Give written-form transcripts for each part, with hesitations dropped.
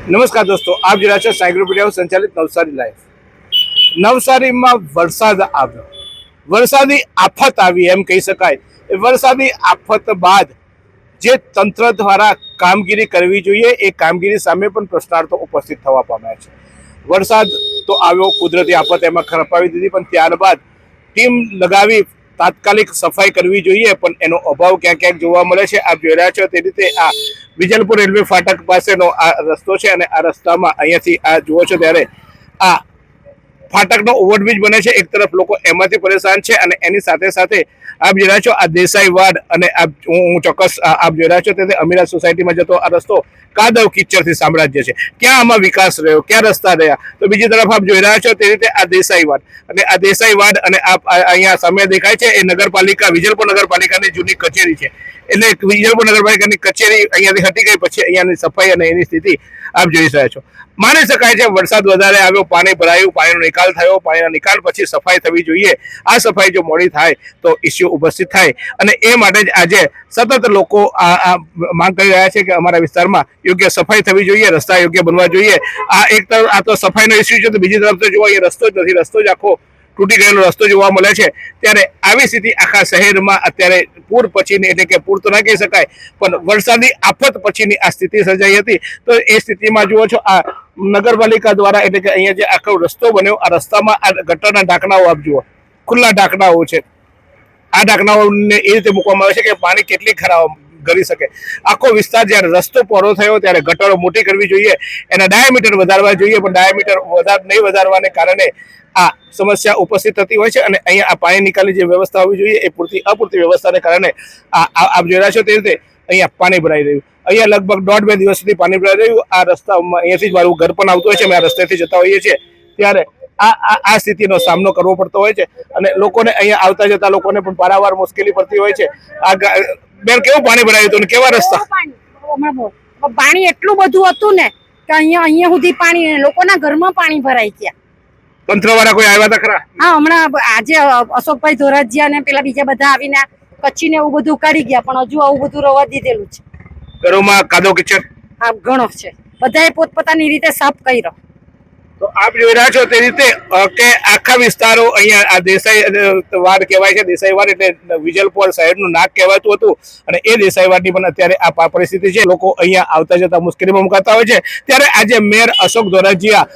નમસ્કાર દોસ્તો, આપ જોઈ રહ્યા છો સાયગ્રો મીડિયા સંચાલિત નવસારી લાઈવ। નવસારીમાં વરસાદ આવ્યો, વરસાદી આફત આવી એમ કહી શકાય। એ વરસાદી આફત બાદ જે તંત્ર દ્વારા કામગીરી કરવી જોઈએ એ કામગીરી સામે પણ પ્રશ્નાર્થો ઉપસ્થિત થવા પામ્યા છે। વરસાદ તો આવ્યો, કુદરતી આફત એમાં ખરપાવી દીધી, પણ ત્યારબાદ ટીમ લગાવી તાત્કાલિક સફાઈ કરવી જોઈએ, પણ એનો અભાવ ક્યાંક ક્યાંક જોવા મળે છે। આપ જોઈ રહ્યા છો તે રીતે આ વિજલપુર રેલવે ફાટક પાસેનો આ રસ્તો છે અને આ રસ્તામાં અહીંયાથી આ જુઓ છો ત્યારે આ ફાટકનો ઓવરબ્રિજ બને છે। એક તરફ લોકો એમાંથી પરેશાન છે અને એની સાથે સાથે આપ જોઈ રહ્યા છો આ દેસાઈ વાડ અને હું ચોક્કસ આપ જોઈ રહ્યા છો તે અમીરા સોસાયટીમાં જતો આ રસ્તો કાદવ કિચ્ચરથી સામ્રાજ્ય છે। ક્યાં આમાં વિકાસ રહ્યો, ક્યાં રસ્તા રહ્યા? તો બીજી તરફ આપ જોઈ રહ્યા છો તે રીતે આ દેસાઈ વાડ અને અહીંયા સામે દેખાય છે એ નગરપાલિકા, વિજલપુર નગરપાલિકાની જૂની કચેરી છે। એટલે વિજલપુર નગરપાલિકાની કચેરી અહીંયાથી હટી ગઈ પછી અહીંયાની સફાઈ અને એની સ્થિતિ આપ જોઈ રહ્યા છો। માની શકાય છે વરસાદ વધારે આવ્યો, પાણી ભરાયું, પાણીનો નિકાલ થયો, પાણીના નિકાલ પછી સફાઈ થવી જોઈએ। આ સફાઈ જો મોડી થાય તો ઇસ્યુ ઉપસ્થિત થાય અને એ માટે જ આજે સતત લોકો આ માંગ કરી રહ્યા છે કે અમારા વિસ્તારમાં યોગ્ય સફાઈ થવી જોઈએ, રસ્તા યોગ્ય બનવા જોઈએ। આ એક તરફ આ તો સફાઈનો ઇસ્યુ છે, તો બીજી તરફ તો જોવા એ રસ્તો જ નથી, રસ્તો જ આખો તૂટી ગયેલો રસ્તો જોવા મળે છે। ત્યારે આવી સ્થિતિ આખા શહેરમાં અત્યારે પૂર પછીની, એટલે કે પૂર તો ના કહી શકાય પણ વરસાદી આફત પછીની આ સ્થિતિ સર્જાઈ હતી। તો એ સ્થિતિમાં જુઓ છો આ નગરપાલિકા દ્વારા, એટલે કે અહીંયા જે આખો રસ્તો બન્યો, આ રસ્તામાં આ ગટરના ઢાંકણાઓ આપ જુઓ, ખુલ્લા ઢાંકણાઓ છે। આ ઢાંકણાઓને એ રીતે મૂકવામાં આવે છે કે પાણી કેટલી ખરાબ કરી શકે। આખો વિસ્તાર જ્યારે રસ્તો પહોળો થયો ત્યારે ગટરો મોટી કરવી જોઈએ, એના ડાયામીટર વધારવા જોઈએ, પણ ડાયામીટર નહીં વધારવાને કારણે આ સમસ્યા ઉપસ્થિત થતી હોય છે અને અહીંયા આ પાણી નિકાલની જે વ્યવસ્થા હોવી જોઈએ એ અપૂરતી વ્યવસ્થાને કારણે આપ જોઈ રહ્યા છો તે રીતે અહીંયા પાણી ભરાઈ રહ્યું। અહીંયા લગભગ 1.5-2 દિવસ સુધી પાણી ભરાઈ રહ્યું। આ રસ્તામાં અહીંયાથી જ મારું ઘર પણ આવતું હોય છે, અમે આ રસ્તેથી જતા હોઈએ છીએ, ત્યારે આ સ્થિતિનો સામનો કરવો પડતો હોય છે અને લોકોને અહીંયા આવતા જતા લોકોને પણ પારાવાર મુશ્કેલી પડતી હોય છે। આ બેન, કેવું પાણી ભરાયું હતું ને કેવા રસ્તા? પાણી એટલું બધું હતું ને કે અહીંયા સુધી પાણી, લોકોના ઘરમાં પાણી ભરાઈ ગયા। તંત્ર વાળા કોઈ આવ્યા હતા ખરા? હા, હમણાં આજે અશોકભાઈ ધોરાજીયા ને પેલા બીજા બધા આવીને કચ્છી ને એવું બધું ઉકાળી ગયા, પણ હજુ આવું બધું રવા દીધેલું છે। ઘરોમાં કાદવ કિચડ હા ઘણો છે, બધાએ પોતપોતાની રીતે સાફ કર્યો। તો આપ જોઈ રહ્યા છો તે રીતે કે આખા વિસ્તારો અહીંયા આ દેસાઈ વાડ કહેવાય છે, દેસાઈ વાડ એટલે વિજલપુર શહેરનું નાક કહેવાતું હતું અને એ દેસાઈ વાડની પણ અત્યારે આ પરિસ્થિતિ છે। લોકો અહીંયા આવતા જતા મુશ્કેલીમાં મુકાતા હોય છે। ત્યારે આજે મેયર અશોક ધોરાજીયા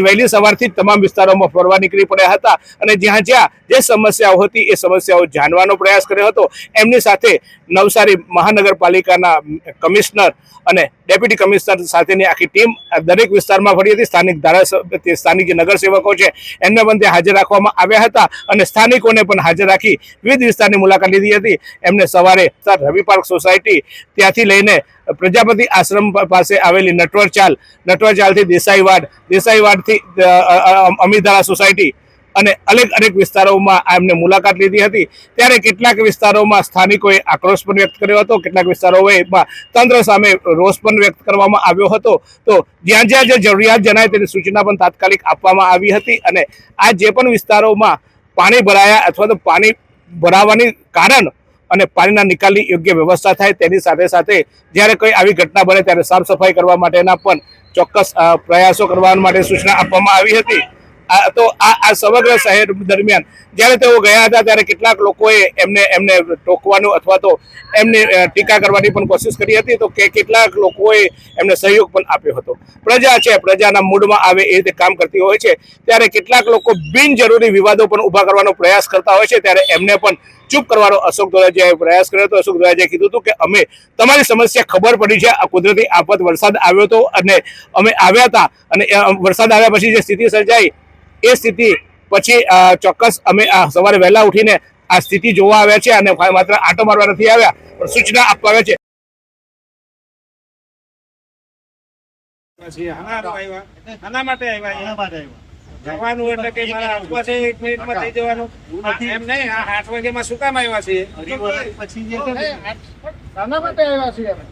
વહેલી સવારથી જ તમામ વિસ્તારોમાં ફરવા નીકળી પડ્યા હતા અને જ્યાં જે સમસ્યાઓ હતી એ સમસ્યાઓ જાણવાનો પ્રયાસ કર્યો હતો। એમની સાથે નવસારી મહાનગરપાલિકાના કમિશનર અને ડેપ્યુટી કમિશનર સાથેની આખી ટીમ દરેક વિસ્તારમાં ફરી હતી। સ્થાનિક જે નગરસેવકો છે એમને પણ ત્યાં હાજર રાખવામાં આવ્યા હતા અને સ્થાનિકોને પણ હાજર રાખી વિવિધ વિસ્તારની મુલાકાત લીધી હતી। એમને સવારે રવિ પાર્ક સોસાયટી ત્યાંથી લઈને પ્રજાપતિ આશ્રમ પાસે આવેલી નટવરચાલથી દેસાઈ વાડથી અમીરધારા સોસાયટી અને અનેક વિસ્તારોમાં એમને મુલાકાત લીધી હતી। ત્યારે કેટલાક વિસ્તારોમાં સ્થાનિકોએ આક્રોશ પણ વ્યક્ત કર્યો હતો, કેટલાક વિસ્તારોમાં તંત્ર સામે રોષ પણ વ્યક્ત કરવામાં આવ્યો હતો। તો જ્યાં જે જરૂરિયાત જણાય તેની સૂચના પણ તાત્કાલિક આપવામાં આવી હતી અને આ જે પણ વિસ્તારોમાં પાણી ભરાયા અથવા તો પાણી ભરાવાની કારણ અને પાણીના નિકાલની યોગ્ય વ્યવસ્થા થાય તેની સાથે સાથે જ્યારે કોઈ આવી ઘટના બને ત્યારે સાફ સફાઈ કરવા માટેના પણ ચોક્કસ પ્રયાસો કરવા માટે સૂચના આપવામાં આવી હતી। તો આ સમગ્ર શહેર દરમિયાન જ્યારે તેઓ ગયા હતા ત્યારે કેટલાક લોકોએ એમને ટોકવાનું અથવા તો એમને ટીકા કરવાની પણ કોશિશ કરી હતી, તો કેટલાક લોકોએ એમને સહયોગ પણ આપ્યો હતો। પ્રજા છે, પ્રજાના મૂડમાં આવે એ રીતે કામ કરતી હોય છે। ત્યારે કેટલાક લોકો બિનજરૂરી વિવાદો પણ ઊભા કરવાનો પ્રયાસ કરતા હોય છે, ત્યારે એમને પણ ચૂપ કરવાનો અશોક ધોરાજીયાએ પ્રયાસ કર્યો હતો। અશોક ધોરાજીયાએ કીધું હતું કે અમે તમારી સમસ્યા ખબર પડી છે, આ કુદરતી આફત વરસાદ આવ્યો હતો અને અમે આવ્યા હતા અને વરસાદ આવ્યા પછી જે સ્થિતિ સર્જાઈ એ સ્થિતિ પછી ચોક્કસ અમે સવારે વહેલા ઉઠીને આ સ્થિતિ જોવા આવ્યા છે અને માત્ર આંટો મારવા નથી આવ્યા પણ સૂચના આપવા આવ્યા છે। આના માટે આવ્યા જવાનું એટલે કે મારા આસપાસ 1 મિનિટમાં થઈ જવાનું એમ નહીં। આ 8 વાગ્યામાં શું કામ આવ્યા છે? પછી જે આના માટે આવ્યા છીએ અમે।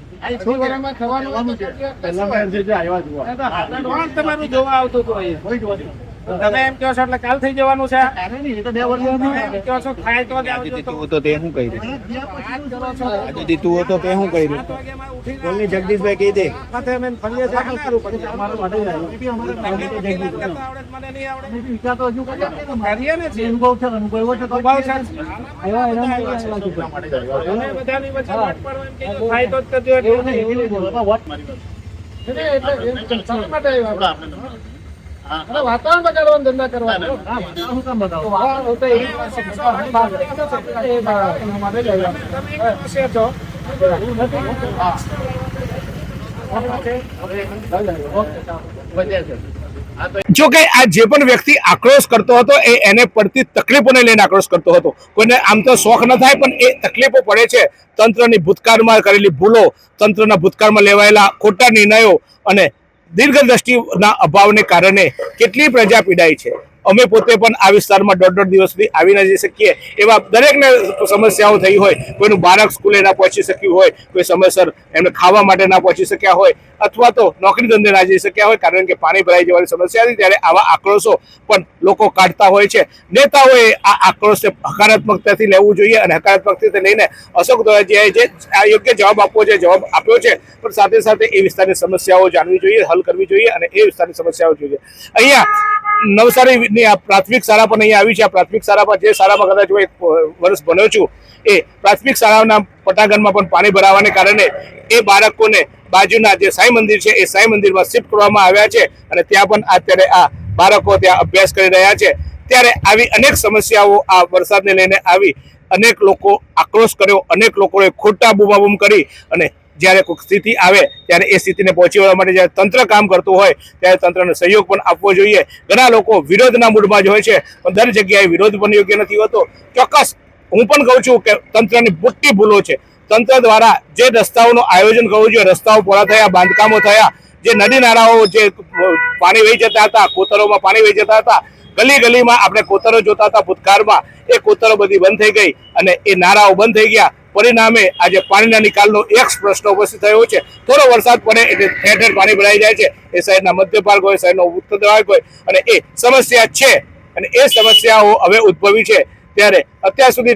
તમારું જોવા આવતું હતું અહીંયા તમે એમ કહો છો એટલે કાલ થઈ જવાનું છે એમ કહો છો થાય તો જ આવજો તો. તું હતો તે શું કર્યું વાત કરો છો. આજે તું હતો તે શું કર્યું 7 વાગે માં ઉઠીને બોલની જગદીશભાઈ કહી દે માથે અમે ફરીએ છીએ. શું કરવું પડે? તમારું માટે જ આવ્યું. તમને પહેલા જ કરતા આવડે, મને નહીં આવડે. કરીએ ને છીએ. ઉભાવ છે. તમે બધાની વચ્ચે વોટ પડો એમ કીધું. થાય તો જ કરજો એટલે શા માટે આવ્યા? અરે વાતાવરણ બગાડવાનો ધંધા કરવાનો. હું કામ બગાડો? વાતાવરણ તો એવી વાત છે. તમે એક છો. જો કે આ જે પણ વ્યક્તિ આક્રોશ કરતો હતો એ એને પડતી તકલીફોને લઈને આક્રોશ કરતો હતો. કોઈને આમ તો શોખ ન થાય પણ એ તકલીફો પડે છે. તંત્રની ભૂતકાળમાં કરેલી ભૂલો, તંત્રના ભૂતકાળમાં લેવાયેલા ખોટા નિર્ણયો અને દીર્ઘદ્રષ્ટિના અભાવને કારણે કેટલી પ્રજા પીડાય છે. અમે પોતે પણ આ વિસ્તારમાં 1.5 દિવસ સુધી આવી ન જઈ શકીએ એવા દરેકને સમસ્યાઓ થઈ હોય. કોઈનું બાળક સ્કૂલે ના પહોંચી શક્યું હોય, કોઈ સમયસર એમને ખાવા માટે ના પહોંચી શક્યા હોય, અથવા તો નોકરી ધંધે ના જઈ શક્યા હોય કારણ કે પાણી ભરાઈ જવાની સમસ્યા હતી. ત્યારે આવા આક્રોશો પણ લોકો કાઢતા હોય છે. નેતાઓએ આ આક્રોશને હકારાત્મકતાથી લેવું જોઈએ અને હકારાત્મકતાથી લઈને અશોક ધોરાજીયાએ જે આ યોગ્ય જવાબ આપવો છે જવાબ આપ્યો છે, પણ સાથે સાથે એ વિસ્તારની સમસ્યાઓ જાણવી જોઈએ, હલ કરવી જોઈએ અને એ વિસ્તારની સમસ્યાઓ જોઈએ. અહીંયા નવસારીની આ પ્રાથમિક શાળા પણ અહીંયા આવી છે. આ પ્રાથમિક શાળામાં જે શાળામાં કદાચ હું 1 વર્ષ ભણ્યો છું એ પ્રાથમિક શાળાના પટાંગણમાં પણ પાણી ભરાવાને કારણે એ બાળકોને બાજુના જે સાંઈ મંદિર છે એ સાંઈ મંદિરમાં શિફ્ટ કરવામાં આવ્યા છે અને ત્યાં પણ અત્યારે આ બાળકો ત્યાં અભ્યાસ કરી રહ્યા છે. ત્યારે આવી અનેક સમસ્યાઓ આ વરસાદને લઈને આવી. અનેક લોકો આક્રોશ કર્યો, અનેક લોકોએ ખોટા બૂમાબૂમ કરી અને જ્યારે કોઈ સ્થિતિ આવે ત્યારે એ સ્થિતિને પહોંચી વળવા માટે જ્યારે તંત્ર કામ કરતું હોય ત્યારે તંત્રને સહયોગ પણ આપવો જોઈએ. ઘણા લોકો વિરોધના મૂડમાં જ હોય છે પણ દર જગ્યાએ વિરોધ પણ યોગ્ય નથી હોતો. ચોક્કસ હું પણ કહું છું કે તંત્રની મોટી ભૂલો છે. તંત્ર દ્વારા જે રસ્તાઓનું આયોજન કરવું જોઈએ, રસ્તાઓ પહોળા થયા, બાંધકામો થયા, જે નદી નાળાઓ જે પાણી વહી જતા હતા, કોતરોમાં પાણી વહી જતા હતા, ગલી ગલીમાં આપણે કોતરો જોતા હતા ભૂતકાળમાં, એ કોતરો બધી બંધ થઈ ગઈ અને એ નાળાઓ બંધ થઈ ગયા. પરિણામે આજે પાણીના નિકાલનો એક પ્રશ્ન ઉપસ્થિત થયો છે. થોડો વરસાદ પડે એટલે ઠેર ઠેર પાણી ભરાઈ જાય છે. એ શહેરના મધ્ય ભાગ હોય, શહેરનો ઉત્તર ભાગ હોય અને એ સમસ્યા છે અને એ સમસ્યાઓ હવે ઉદ્ભવી છે. ત્યારે અત્યાર સુધી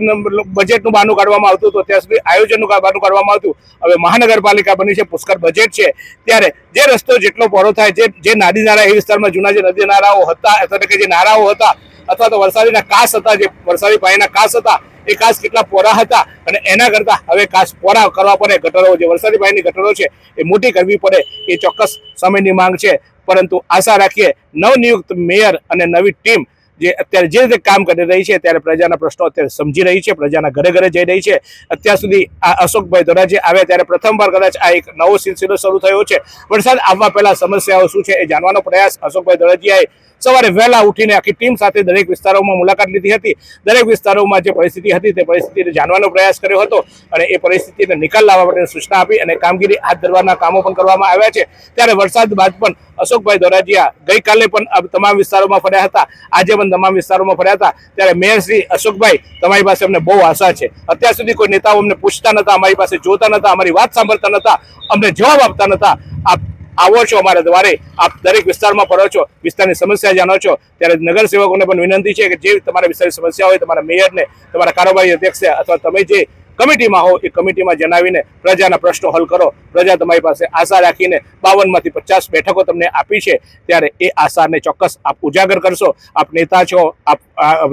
બજેટનું બહાનું કાઢવામાં આવતું હતું, અત્યાર સુધી આયોજનનું બહાનું કાઢવામાં આવતું. હવે મહાનગરપાલિકા બની છે, પુષ્કળ બજેટ છે. ત્યારે જે રસ્તો જેટલો પહોળો થાય, જે નાદી નાળા એ વિસ્તારમાં જૂના જે નદી નાળાઓ હતા એટલે કે જે નાળાઓ હતા અથવા તો વરસાદીના કાંસ હતા, જે વરસાદી પાણીના કાંસ હતા, એ કાંસ કેટલા પહોળા હતા અને એના કરતાં હવે કાંસ પહોળા કરવા પડે. ગટરો જે વરસાદી પાણીની ગટરો છે એ મોટી કરવી પડે. એ ચોક્કસ સમયની માંગ છે. પરંતુ આશા રાખીએ નવનિયુક્ત મેયર અને નવી ટીમ જે અત્યારે જે રીતે કામ કરી રહી છે ત્યારે પ્રજાના પ્રશ્નો અત્યારે સમજી રહી છે, પ્રજાના ઘરે ઘરે જઈ રહી છે. અત્યાર સુધી આ અશોકભાઈ ધોરાજી આવ્યા ત્યારે પ્રથમવાર કદાચ આ એક નવો સિલસિલો શરૂ થયો છે. વરસાદ આવવા પહેલા સમસ્યાઓ શું છે એ જાણવાનો પ્રયાસ અશોકભાઈ ધોરાજીયાએ સવારે વહેલા ઉઠીને આખી ટીમ સાથે દરેક વિસ્તારોમાં મુલાકાત લીધી હતી. દરેક વિસ્તારોમાં જે પરિસ્થિતિ હતી તે પરિસ્થિતિને જાણવાનો પ્રયાસ કર્યો હતો અને એ પરિસ્થિતિને નિકાલ લાવવા માટેની સૂચના આપી અને કામગીરી હાથ ધરવાના કામો પણ કરવામાં આવ્યા છે. ત્યારે વરસાદ બાદ પણ અશોકભાઈ ધોરાજીયા ગઈકાલે પણ તમામ વિસ્તારોમાં ફર્યા હતા, આજે પણ તમામ વિસ્તારોમાં ફર્યા હતા. ત્યારે મેયર શ્રી અશોકભાઈ, તમારી પાસે અમને બહુ આશા છે. અત્યાર સુધી કોઈ નેતાઓ અમને પૂછતા નતા, અમારી પાસે જોતા નતા, અમારી વાત સાંભળતા નતા, અમને જવાબ આપતા નતા. આપ આવો છો અમારા દ્વારે, આપ દરેક વિસ્તારમાં ફરો છો, વિસ્તારની સમસ્યા જાણો છો. ત્યારે નગરસેવકોને પણ વિનંતી છે કે જે તમારા વિસ્તારની સમસ્યા હોય તમારા મેયરને, તમારા કારોબારી અધ્યક્ષે અથવા તમે જે કમિટીમાં હો એ કમિટીમાં જણાવીને પ્રજાના પ્રશ્નો હલ કરો. પ્રજા તમારી પાસે આશા રાખીને 52માંથી 50 બેઠકો તમને આપી છે. ત્યારે એ આશાને ચોક્કસ આપ ઉજાગર કરશો. આપ નેતા છો, આપ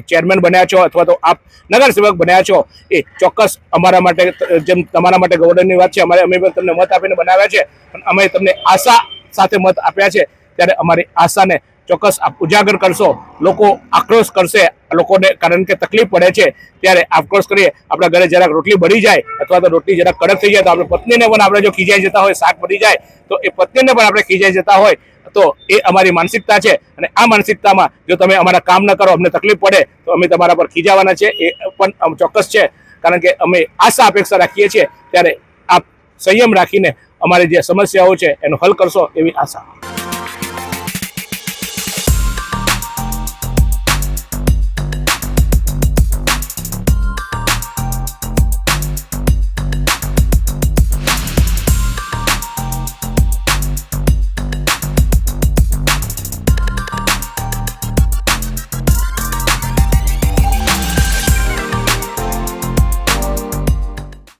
ચેરમેન બન્યા છો અથવા તો આપ નગરસેવક બન્યા છો, એ ચોક્કસ અમારા માટે જેમ તમારા માટે ગૌરવની વાત છે. અમે પણ તમને મત આપીને બનાવ્યા છે, પણ અમે તમને આશા સાથે મત આપ્યા છે. ત્યારે અમારી આશાને ચોક્કસ આપ ઉજાગર કરશો. લોકો આક્રોશ કરશે, લોકોને કારણ કે તકલીફ પડે છે ત્યારે આક્રોશ કરીએ. આપણા ઘરે જરાક રોટલી બળી જાય અથવા તો રોટલી જરાક કડક થઈ જાય તો આપણે પત્નીને પણ આપણે જો ખીજાઈ જતા હોય, શાક બળી જાય તો એ પત્નીને પણ આપણે ખીજાઈ જતા હોય તો એ અમારી માનસિકતા છે. અને આ માનસિકતામાં જો તમે અમારા કામ ન કરો, અમને તકલીફ પડે તો અમે તમારા પર ખીજાવાના છે. એ પણ ચોક્કસ છે, કારણ કે અમે આશા અપેક્ષા રાખીએ છીએ. ત્યારે આપ સંયમ રાખીને અમારી જે સમસ્યાઓ છે એનો હલ કરશો એવી આશા.